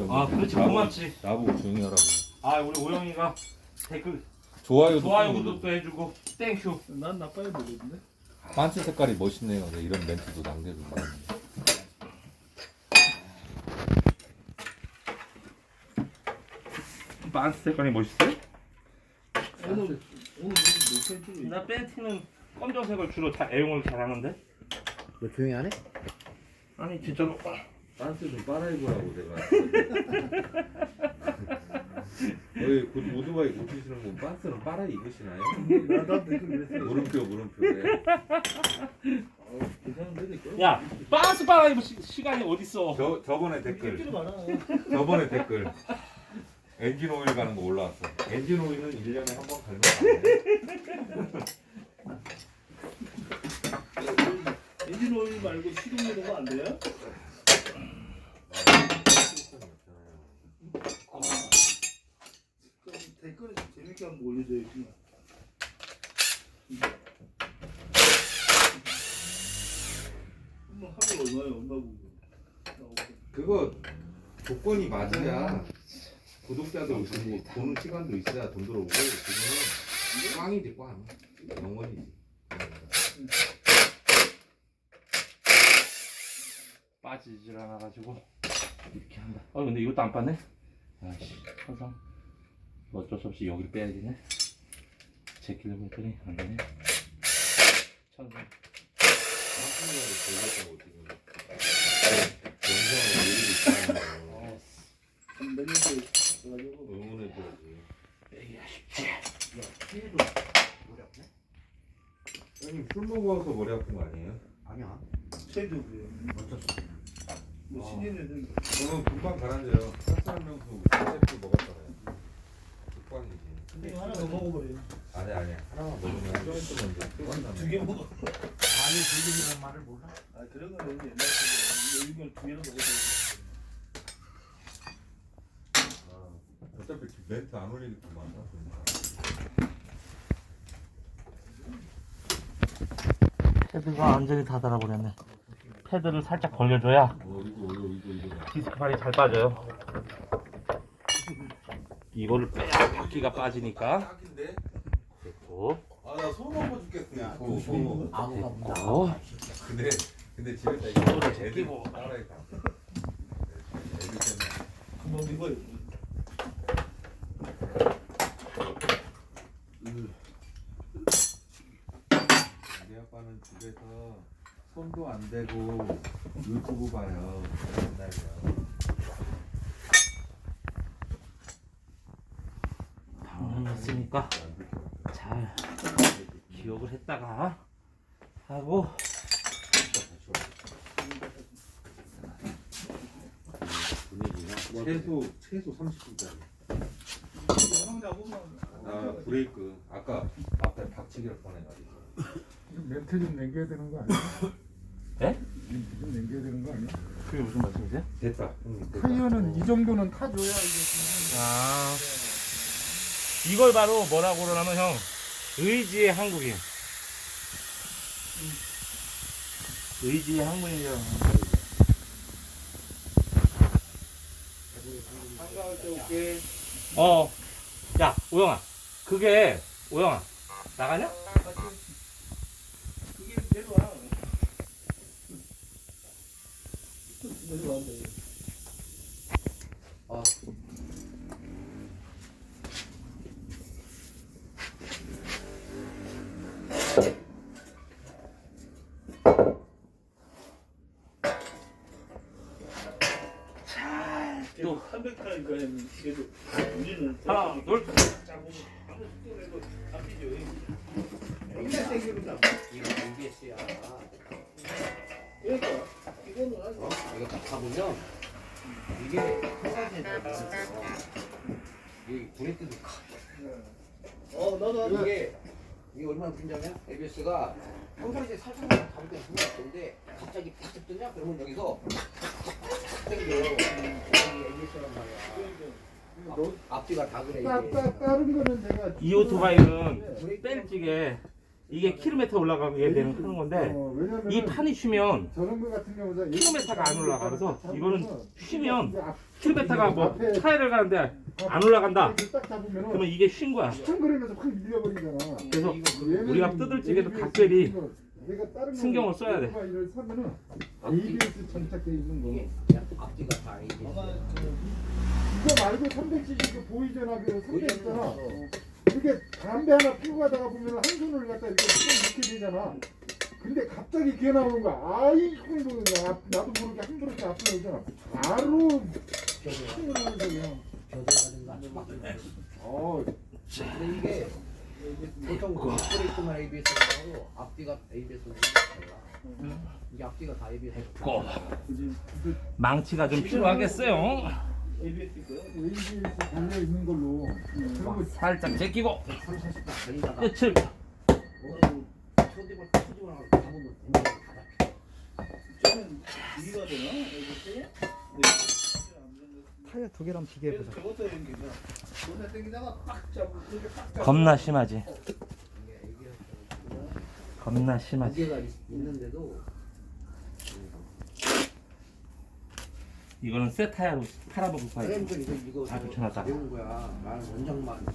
아, 그렇지. 고맙지. 나보고 조용히 하라고. 아, 우리 오영이가 댓글 좋아요 구독도 해주고 땡큐. 난 나빠야 되거든요. 반스 색깔이 멋있네요. 네, 이런 멘트도 남겨주고. 반스 색깔이 멋있어요? 오늘 몇 펜트? 나 팬티는 검정색을 주로 다 애용을 잘하는데. 너 조용히 안 해? 아니 진짜로. 반스 좀 빨아입으라고 내가. 왜 오토바이 고치시는 분 반스는 빨아 입으시나요? 나도 그랬어. 물음표. 네. 괜찮은데 이거? 야, 반스 빨아입을 시간이 어딨어? 저번에 댓글이 댓글. 많아. 저번에 댓글. 엔진 오일 가는 거 올라왔어. 엔진 오일은 1년에 한 번 갈면 안 돼. 엔진 오일 말고 식용유로는 안 돼요? 그럼 댓글에 좀 재밌게 한번 올려줘야지. 한번 하루 얼마야? 얼마고? 그거 조건이 맞아야 구독자들 오시고 보는 시간도 있어야 돈 들어오고 지금은 꽝이지 꽝. 영원이지. 빠지질 않아가지고 이렇게 한다. 근데 이것도 안 빠네. 아씨, 항상 어쩔 수 없이 여기를 빼야 되네. 제끼려고 했더니 안 되네. 천상. 몇 년째 가지고 응원해줘야지. 빼기가 쉽지. 피해도 머리 아프네? 형님 술 먹어서 머리 아픈 거 아니에요? 아니야. 체도 그래. 어쩔 수 없어. 뭐 신인애들 저는 금방 가라앉아요. 쌀쌀하면서 쌀쌀 먹었잖아요. 꽝이지. 근데 하나 더 먹어버려. 아니 하나만 먹으면 좀 있으면 이제 꽝 두 개 먹어. 아니 불금이란 말을 몰라? 아 그런 건 옛날 거고 이걸 두 개를 먹어서. 어차피 멘트 안 올리겠구만. 패드가 완전히 다 달아버렸네. 패드를 살짝 걸려줘야 이거. 디스크팔이 잘 빠져요. 이거를 빼야 바퀴가 빠지니까. 딱인데? 됐고. 아나 손 넘어 죽겠어. 아무가 없나? 됐고. 근데 집에다 이거를 이거 제끼고. 따라했다. 애들 때문에. 금방 입어요. 우리 아빠는 집에서 손도 안 대고 유튜브 봐요. 맨날요. 당황했으니까 잘 기억을 했다가 하고. 최소 30분짜리. 형자 보면 나 브레이크 아까 앞에 박치기를 뻔해가지고. 멘트 좀 남겨야 되는 거 아니야? 네? 멘트 좀 남겨야 되는 거 아니야? 그게 무슨 말씀이세요? 됐다. 타이어는 이 정도는 타줘야 이게 아, 이걸 바로 뭐라고 그러냐면 형, 의지의 한국인. 의지의 한국인이죠. 한가할 때 올게. 야, 오영아, 그게 오영아 나가냐? 그게 내려와. 내려와한다. 아. 또 300타니까 그래도 우리는 하나, 둘. 짜고 아무 속도내도 앞이죠. 맨날 땡기는다. 이거 MBS야. 그러니까 이거는 아주 이거 딱 가보면 이게 평상시에 이 불의 뜨도 나도 아주 이게 얼마나 웃긴냐면 ABS가 평상시에 살짝 잡을 때는 분명 없던데 갑자기 팍 뜨냐? 그러면 여기서 땡겨. 이게 ABS란 말이야. 앞뒤가 다 그래 이게. 다른 거는 내가 이 오토바이는 뺄찌게 이게 킬로미터 올라가게 되는 하는 건데 왜냐면 이 판이 쉬면 저런 거 같은 경우는 킬로미터가 안 올라가. 그래서 이거는 쉬면 이제 앞- 킬로미터가 뭐 앞에 타이를 가는데 안 올라간다. 이렇게 딱 잡으면은 그러면 이게 쉰 거야. 탕그리면서 확 밀려버리잖아. 그래서 얘는 우리가 뜯을 적에도 ABS 각별히 이거 내가 다른 신경을 써야 돼. 이를 사면은 ABS 장착돼 있는 거. 이게 앞뒤가 다 이게. 아마 이거 말고 370 그 보이전압이 300 있잖아. 보이전압. 이게 담배 하나 피고 가다가 보면 한 손을 갖다 이렇게 이렇게 되잖아. 근데 갑자기 귀에 나오는 거야. 아이고 나도 모르게 한 그릇 앞에 오잖아. 바로 힘을 하면서 그냥. 겨드라든가 막. 어, 근데 이게 보통 브레이크만 ABS라고 앞뒤가 ABS는 달라. 이게 앞뒤가 다 ABS. 됐고 망치가 좀 필요하겠어요. ABS 있고요. ABS 달려 있는 걸로. 그리고 살짝 제끼고 30, 40딱 달리다가 끝을. 초딩을 잡으면 다 잡혀. 저는 이가 되나? ABS? 네. 타이어 두 개랑 비교해보자. 저것도 연기가. 존나 땡기다가 빡 잡고 그렇게 빡 잡고. 겁나 심하지. 이게 겁나 심하지. 무게가 있는데도 이거는 새 타이어로 팔아먹을 거야. 그러니까 이거 다 붙여놨다. 배운 거야. 나는 원장만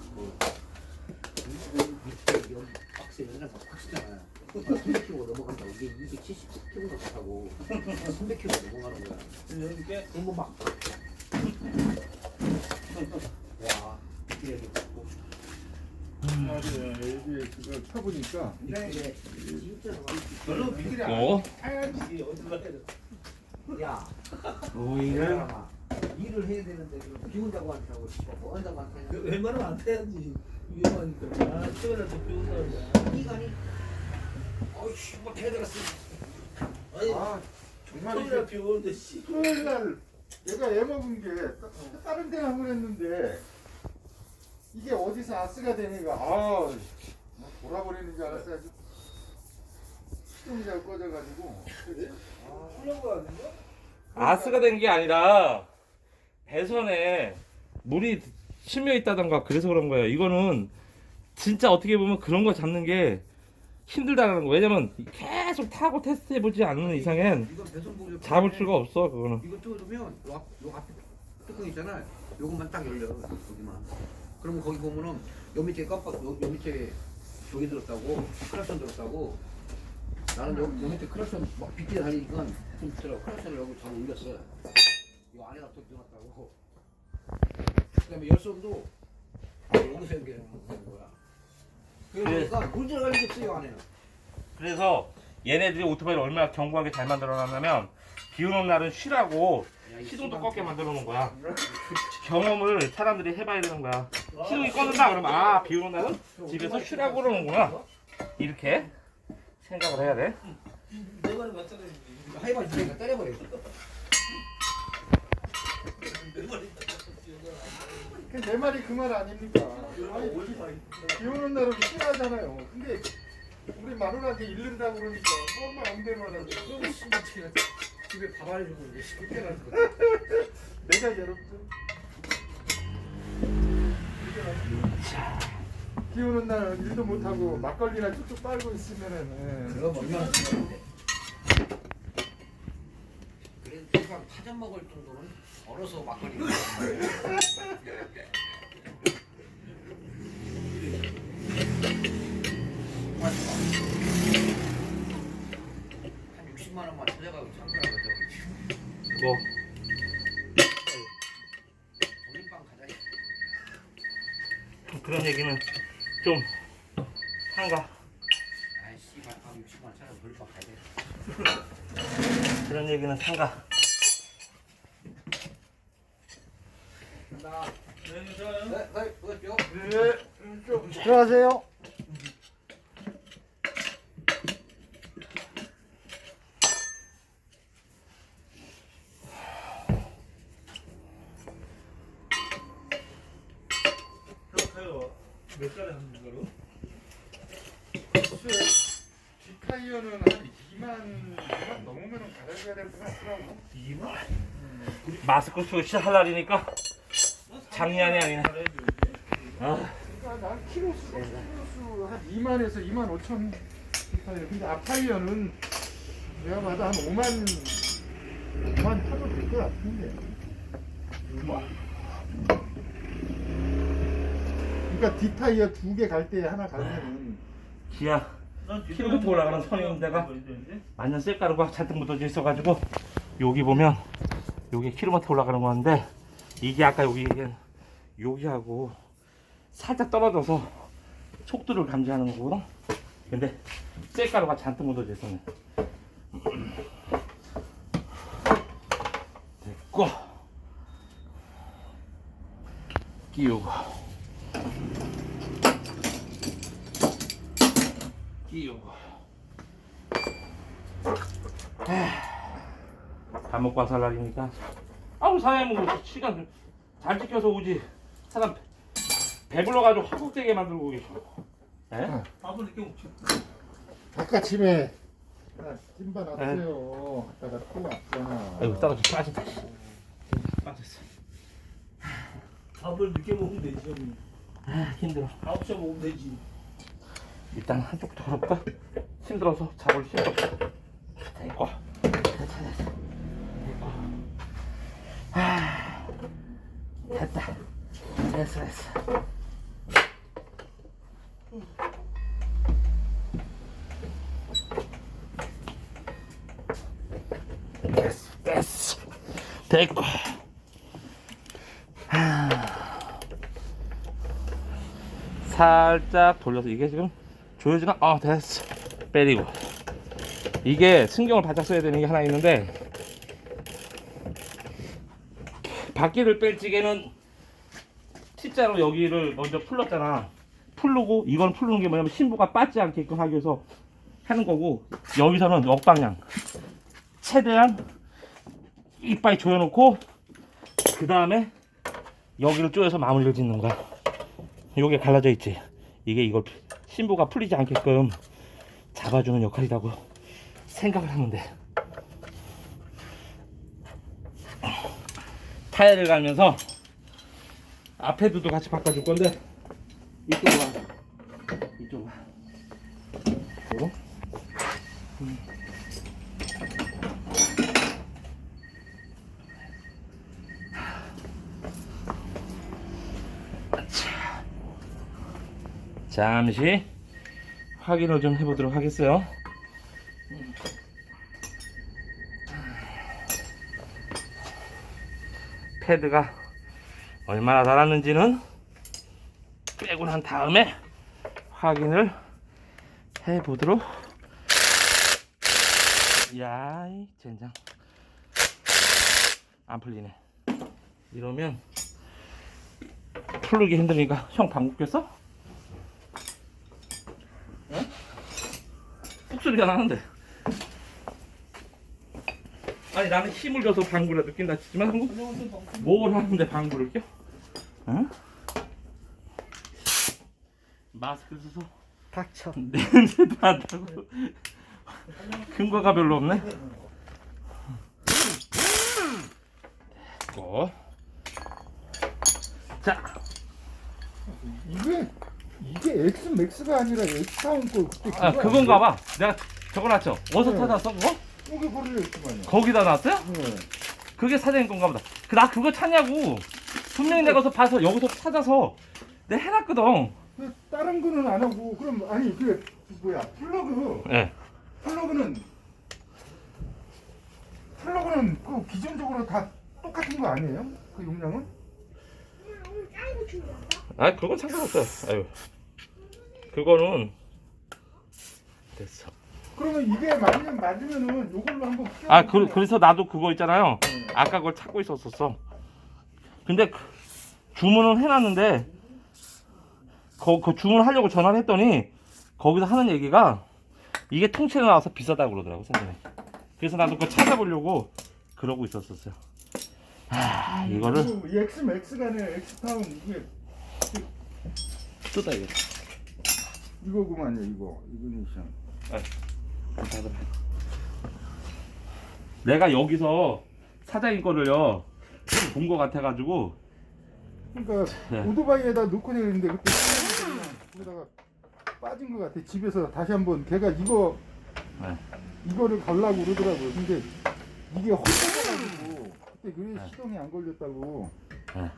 밑에 여기 박스에 원장 박스잖아요. 300kg 넘어간다고 이게 270kg가 못하고 300kg 넘어가는 거야. 이렇게 그러면 막 와, 이렇게 갖고 맞아요. ABS가 펴보니까 이게 진짜 별로 비밀이 어? 타야지 어디서 해야 돼. 야, 오이를 사람아, 일을 해야 되는데 그럼 비 온다고 한다고 언다고 한다고 웬만하면 안 타야지. 위험하니까. 아, 최근에 또 비운다. 이간이 어이씨 뭐 대들었어. 아니, 아 정말 토요일에 이게 비 오는데 씨. 토요일 날 내가 애 먹은 게 다른 데는 한 번 했는데 이게 어디서 아스가 되니까 돌아버리는 줄 알았어야지. 시동자가 꺼져가지고 훌륭한 거 아닌가? 아스가 된 게 아니라 배선에 물이 심겨 있다던가 그래서 그런 거예요. 이거는 진짜 어떻게 보면 그런 거 잡는 게 힘들다는 거. 왜냐면 계속 타고 테스트해보지 않는 이상엔 이건 배송복이 잡을 수가 없어 그거는. 이거 뜯으면 요 앞에 뚜껑 있잖아요. 요것만 딱 열려 거기만. 그러면 거기 보면은 요 밑에 깜빡 요 밑에 저기 들었다고 크라션 들었다고. 나는 요 밑에 크라션 막 빗대 달리니까 좀 있더라고. 크라션을 여기 잘 올렸어. 요 안에다 또 넣어놨다고. 그다음에 열선도 여기서 연결하는 거야. 그러니까 물 들어갈 일이 없어요 안에는. 그래서 얘네들이 오토바이를 얼마나 견고하게 잘 만들어놨냐면 비 오는 날은 쉬라고 시동도 꺾게 만들어 놓은 거야. 경험을 사람들이 해봐야 되는 거야. 시동이 꺼진다 그러면 비 오는 날은 집에서 쉬라고 그러는구나. 이렇게 생각을 해야 돼. 내 말이 맞잖아. 하이발 주니까 때려버려. 내 말이 내 말이 그 말 아닙니까? 아니, 어디 가 비 오는 날은 싫어하잖아요. 근데 우리 마누라한테 잃는다고 그러니까 엄마 안 되면 집에 밥 안 해주고 이제 시끄러워. 내가 여러분들 비 오는 날 일도 못하고 막걸리나 쭉쭉 빨고 있으면은 그거 얼마나 좋은데. 그래도 세상 타전 먹을 정도는 얼어서 막걸리. 한 60만 원만 찾아가고 참고라고 저기 뭐 올림빵 가자. 그런 얘기는 좀 한가. 아이씨, 한 60만 원 찾아서 올림빵 가야 돼. 그런 얘기는 상가. 나, 네, 좋아요. 네, 그거죠. 들어가세요. 가요. 몇 달에 한 거로? 뒷타이어는 한 2만 넘으면 갈아줘야 될 것 같더라고. 2만? 마스크 쓰고 시작할 날이니까 장난이 아니네. 아, 그러니까 난 키로수 한 2만에서 2만 5천 타이어. 근데 앞타이어는 내가 봐도 한 5만 타도 될 것 같은데. 그러니까 뒷타이어 2개 갈 때 하나 갈면은 기아 킬로부터 올라가는 선인 데가 완전 셀가루가 잔뜩 묻어져 있어가지고 여기 보면 여기 킬로미터 올라가는 건데 이게 아까 여기하고 살짝 떨어져서 속도를 감지하는 거거든. 근데 셀가루가 잔뜩 묻어져 있었네. 됐고 끼우고 밥 먹고 와서 할 날이니까 아우 사장님 뭐 시간 잘 지켜서 오지 사람 배불러가지고 허걱대게 만들고 계셔. 에? 밥을 이렇게 먹지. 바깥침에 찜바 놨어요. 갖다가 또 왔잖아. 아이고 떨어져 빠진다. 빠졌어. 밥을 늦게 먹으면 되지. 형님. 아 힘들어. 9시에 먹으면 되지. 일단 한쪽부터 걸어볼까? 힘들어서 잡을 수 없어. 됐고 됐다. 됐어. 됐어. 됐고 살짝 돌려서 이게 지금 조여지나? 됐어. 빼리고 이게 신경을 바짝 써야 되는 게 하나 있는데 바퀴를 뺄 적에는 T자로 여기를 먼저 풀렀잖아. 풀르고 이건 풀는 게 뭐냐면 신부가 빠지지 않게끔 하기 위해서 하는 거고 여기서는 역방향 최대한 이빨 조여놓고 그 다음에 여기를 조여서 마무리를 짓는 거야. 요게 갈라져 있지. 이게 이걸 신부가 풀리지 않게끔 잡아주는 역할이라고 생각을 하면 돼. 타이어를 갈면서 앞에도 같이 바꿔줄 건데 이쪽으로 와. 이쪽으로 와. 이쪽으로. 잠시 확인을 좀 해보도록 하겠어요. 패드가 얼마나 달았는지는 빼고 난 다음에 확인을 해보도록. 야이 젠장 안 풀리네. 이러면 풀기 힘드니까 형 방구 꼈어? 푹 소리가 나는데. 아니 나는 힘을 줘서 방구라도 낀다 치지만 한국 뭘 하는데 방구를 껴? 응? 마스크를 써서 닥쳐. 냄새도 안 나고 근거가 별로 없네. 됐고 자 이게 X 맥스가 아니라 X 타운 거 그때 그거 그건가 봐. 내가 적어놨죠. 어디서 네. 찾았어 그거? 여기 거리를 했지만요. 거기다 놨어요? 네. 그게 사장님 건가 보다. 나 그거 찾냐고. 분명히 내가 가서 봐서 여기서 찾아서 내가 해놨거든. 그 다른 거는 안 하고 그럼 아니 그 뭐야 플러그 예. 플러그는 그 기존적으로 다 똑같은 거 아니에요? 그 용량은? 아 그건 상관없어요. 아유. 그거는 됐어. 그러면 이게 맞으면은 요걸로 한번 끼워. 그래서 나도 그거 있잖아요. 아까 그걸 찾고 있었었어. 근데 주문은 해놨는데 그 주문하려고 전화를 했더니 거기서 하는 얘기가 이게 통째로 나와서 비싸다고 그러더라고 선생님. 그래서 나도 그거 찾아보려고 그러고 있었었어요. 이거를 이 X 맥스가 아니라 X 타운 이게 뜯어 이거. 이거구만요 이거 이그니션. 내가 여기서 사장님 거를요 본 거 같아가지고 그러니까 네. 오토바이에다 넣고 내리는데 그때 거기다가 빠진 것 같아. 집에서 다시 한번 걔가 이거 네. 이거를 가려고 그러더라고요. 근데 이게 헐떡해가지고 그때 그래 네. 시동이 안 걸렸다고. 네.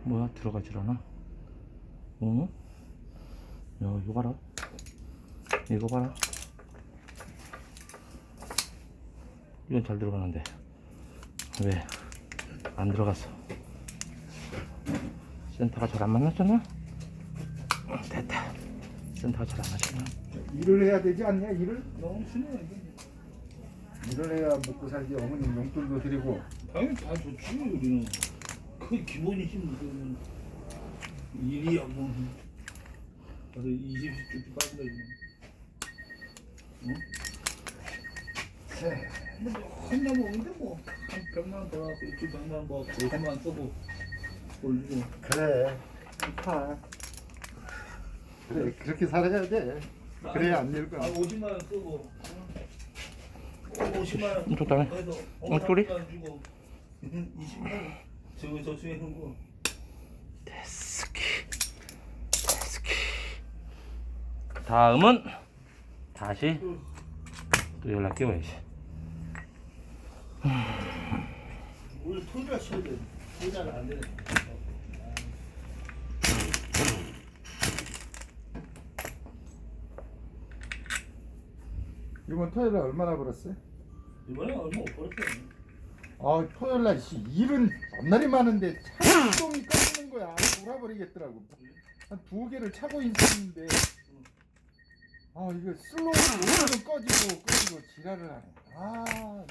뭐야 들어가질 않아? 어? 야 이거 봐라. 이거 봐라. 이건 잘 들어가는데 왜 안 들어갔어? 센터가 잘 안 맞았잖아? 됐다. 센터가 잘 안 맞았잖아. 일을 해야 되지 않냐? 일을? 너무 순해 일을 해야 먹고 살지. 어머님 용돈도 드리고. 당연히 다 좋지 우리는. 그 기본이지 무슨 일이야 뭐. 그래서 20씩 빠진다 이거. 응? 혼자 먹는데 뭐 한 100만 원 더 갖고 이렇게 100만 원 뭐 50만 원 쓰고 올리고. 그래. 좋다. 그래 그렇게 살아야 돼. 그래야 안 늙어. 50만 원 쓰고 50만 원 좋다네. 그래서 꼬리? 주고 20만 원 저축해 놓은 거. 데스키. 다음은 다시 또 연락 끼워야지. 오늘 토요일날 쉬어야 돼. 토요일날 안 되네. 이번 토요일에 얼마나 벌었어요? 이번에 얼마 못 벌었어. 아 토요일날 일은 겁나리 많은데 차동이 꺼지는 거야. 돌아버리겠더라고. 한 2개를 차고 있었는데 아 이거 슬로우로 꺼지고 지랄을 하네. 아 나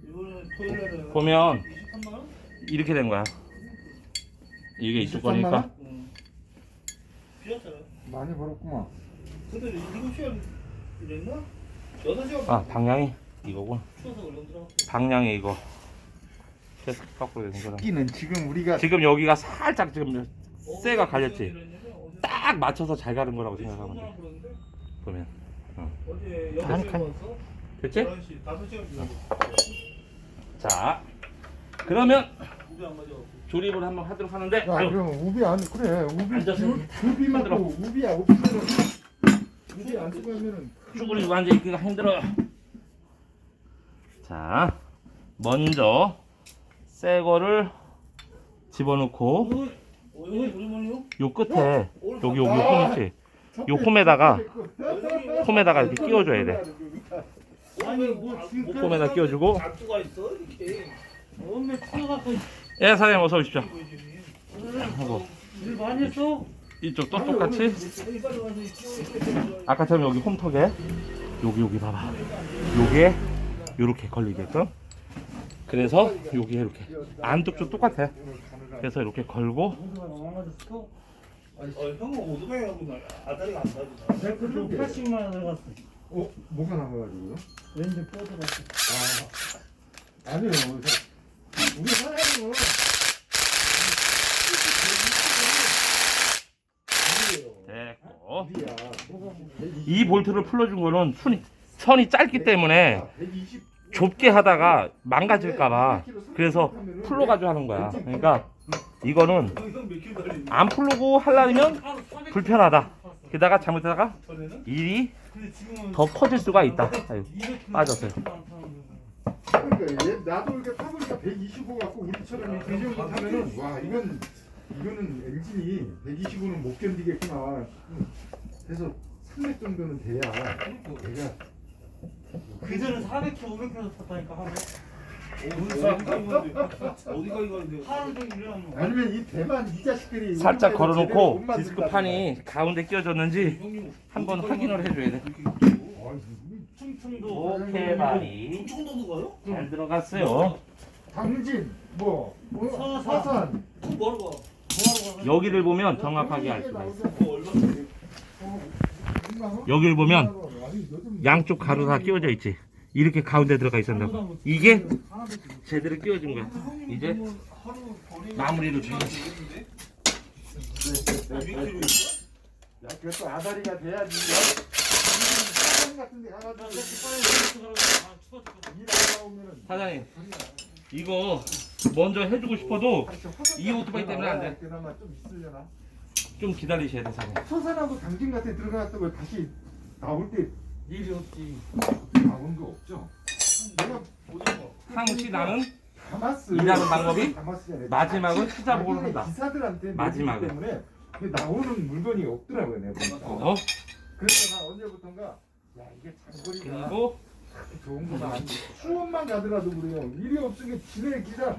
이번에 토요일날은 보면 23만 원? 이렇게 된 거야. 이게 이쪽 23만 거니까. 원? 응. 비었잖아. 많이 벌었구만. 근데 7시간 이랬나? 6시간 아 방향이 이거고. 추워서 얼른 들어갔어. 방향이 이거. 계속 거꾸로 되는 거라. 끼는 지금 우리가 지금 여기가 살짝 지금 쇠가 갈렸지. 이랬는데 어제 딱 맞춰서 잘 가는 거라고 10만 생각하면 원 돼. 벌었는데 보면. 어제 한 6시간 칸. 벌었어. 됐지? 11시 5시간 지났어. 자, 그러면 우리 안 가져왔고. 조립을 한번 하도록 하는데. 야 아유, 그럼 우비 안 그래 우비 앉아서 우비 힘들어. 맞고 우비야 없으면은 우비 안 쓰고 하면은 쭈그리고 앉아 있기가 힘들어. 자, 먼저 새 거를 집어넣고 오늘 오랜만이요? 요 끝에 여기 홈 있지? 요 홈에다가 이렇게 끼워줘야 돼. 아니 뭐 홈에다 끼워주고. 각도가 있어 이렇게. 엄매 풀어갖고 예, 사장님 어서 오십시오. 보이지. 하고 일 많이 했어? 이쪽도 똑같이. 여기 빨리 와서 이거 아까처럼 여기 홈턱에 여기 봐봐. 요게 요렇게 걸리게끔. 그래서 여기 이렇게 안쪽도 똑같아. 그래서 이렇게 걸고 형은 오토바이하고 아다리가 안 가지나. 내가 그쪽 80만 원 들어갔어. 뭐가 나와가지고요? 왠지 뻗어갔어. 아니요 우리 사장님은 됐고. 우리야 이 볼트를 풀어준 거는 선이 짧기 때문에 120 좁게 하다가 망가질까봐 그래서 풀러가지고 하는 거야. 그러니까 이거는 형몇 킬로 달리니? 안 풀고 하려면 불편하다. 게다가 잘못하다가 전에는? 일이 근데 지금은 더 커질 수가 있다. 아유, 빠졌어요. 그러니까 얘 나도 이렇게 타보니까 125 갖고 우리처럼 이 정도 타면은 와 이거는 엔진이 125는 못 견디겠구나. 그래서 300 정도는 돼야 얘가 그전에 400km, 500km 탔다니까 하루에. 어디가 이거는데? 하루 종일 일하는 거. 아니면 이 대만 이 자식들이 살짝 우리나라에서 걸어놓고 제대로 못 만든다든가. 디스크판이 가운데 끼워졌는지 한번 확인을 해줘야 돼. 충청도. 오케이 바리 충청도도 가요? 잘 들어갔어요. 당진 사산 뭐하러 가? 여기를 보면 정확하게 알 수가 있어. 뭐 얼마? 여기를 보면 양쪽 가로 다 끼워져 있지. 이렇게 가운데 들어가 있었나봐. 이게 제대로 끼워진 거야. 이제 마무리를 줘야지. 야, 그래도 아다리가 돼야지. 사장 같은 데 가가지고 일 하다 오면은 사장님, 이거 먼저 해주고 싶어도 이 오토바이 때문에 안 돼. 그나마 좀 있으려나? 좀 기다리셔야 돼, 사장님. 서산하고 당진 같은 데 들어갔다고 다시 나올 때 일이 없지. 나온 거 없죠? 내가 항시 나는 다마스 일하는 방법이 다마스잖아요. 마지막은 자기- 시작으로 자기네 한다. 기사들한테 마지막은. 내기 때문에 그 나오는 물건이 없더라고요, 내가 보니까. 어? 그래서 나 언제부턴가 야 이게 장거리가 그리고 좋은 거만 수원만 가더라도 그래요. 일이 없으니까 지네 기사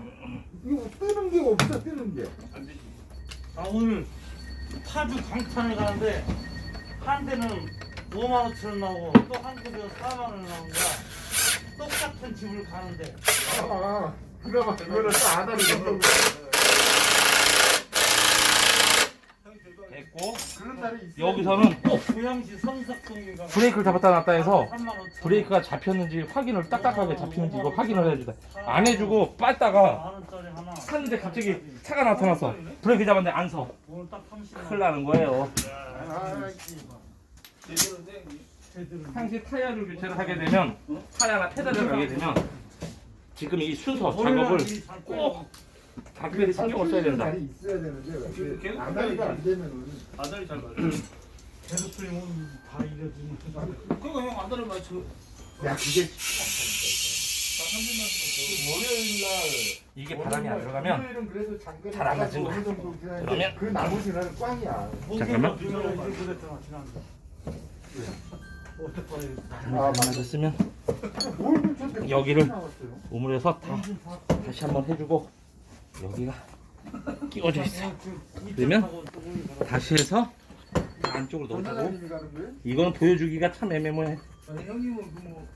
이거 뜨는 게 없어, 뜨는 게. 아 오늘 파주 강탄을 가는데 한 대는 5만 5천 나오고 또 한 대는 4만 원 나온 거야. 똑같은 집을 가는데 그나마 그거는 또 아다리 정도. 됐고 그런 날이 있어. 여기서는 꼭 고양시 성삭동인가 브레이크를 잡았다 놨다 해서 3만 5천 브레이크가 잡혔는지 확인을 딱딱하게 잡히는지 이거 확인을 해주다. 안 해주고 빨다가 4만 원짜리 하나. 탔는데 갑자기 차가 나타났어. 브레이크 잡았는데 안 서. 오늘 딱 30만 원. 큰일 나는 거예요. 항시 타이어를 교체를 하게 되면 타이어나 페달을 가게 되면 지금 이 순서 작업을 꼭 각별히 신경을 써야 된다. 날이 있어야 되는데 아다리가 안 되면은 아다리 잘 맞아. 계속 풀리면 다 이겨지는. 그거 형 아다리 맞춰. 야 그게 이게 바람이 안 들어가면 월요일은 그래도 장거리 잘안 맞은 거야. 어느 정도 지나는데 그러면 그 나머지 날은 꽝이야. 잠깐만. 그랬잖아 지난주. 어떡해. 아, 맞았으면 뭘 붙였는데 여기를 나왔어요? 우물에서 다시 한번 해주고 여기가 끼워져 있어. 그러면 다시 해서 안쪽으로 넣어주고 전사장님이 가는 거예요? 이거는 보여주기가 참 애매모호해. 아니 형님은 그뭐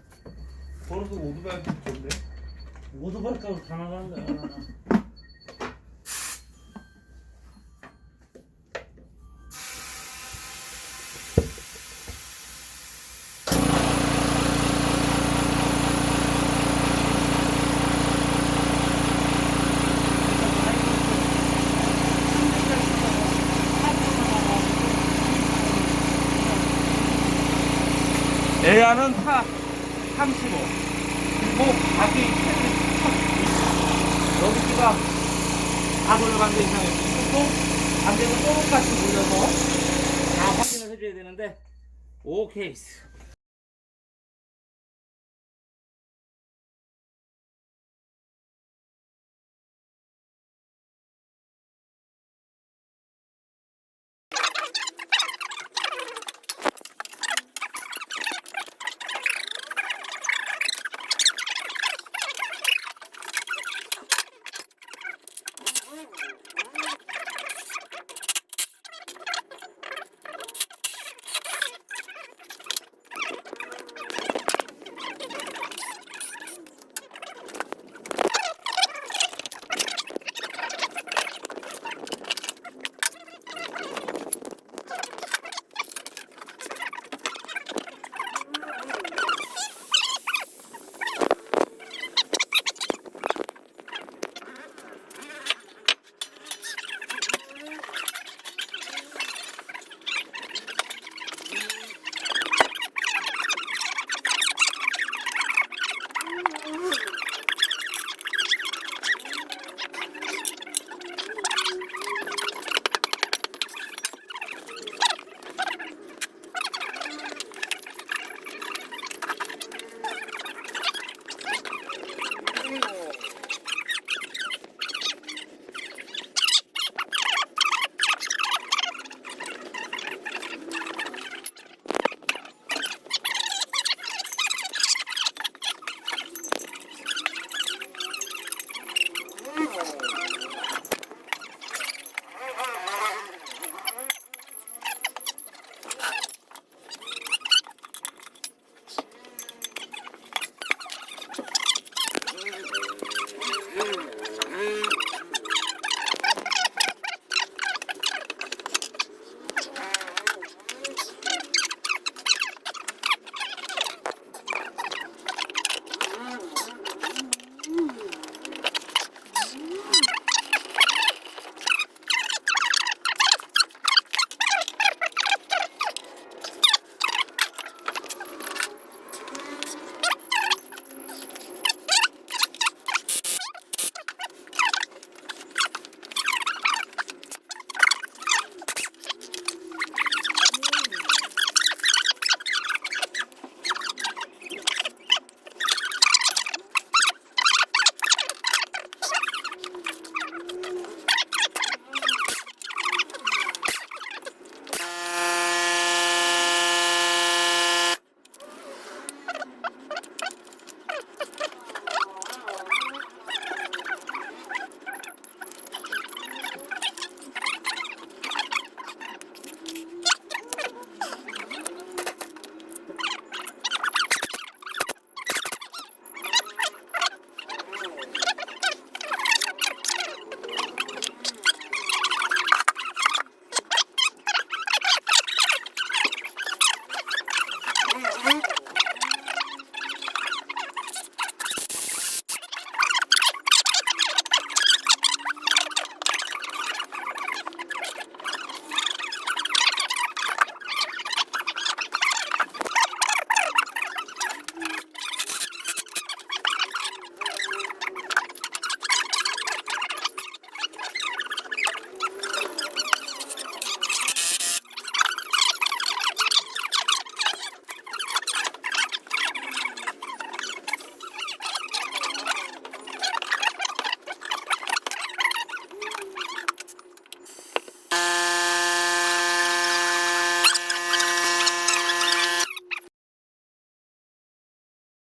걸어서 오토바이 좋은데? 오토바이 값다 나가는 거야. 에어는 35 그리고 바퀴 여기가 다 돌려간 게 이상해. 이것도 안 되면 똑같이 돌려서 다 확인을 해줘야 되는데 오케이.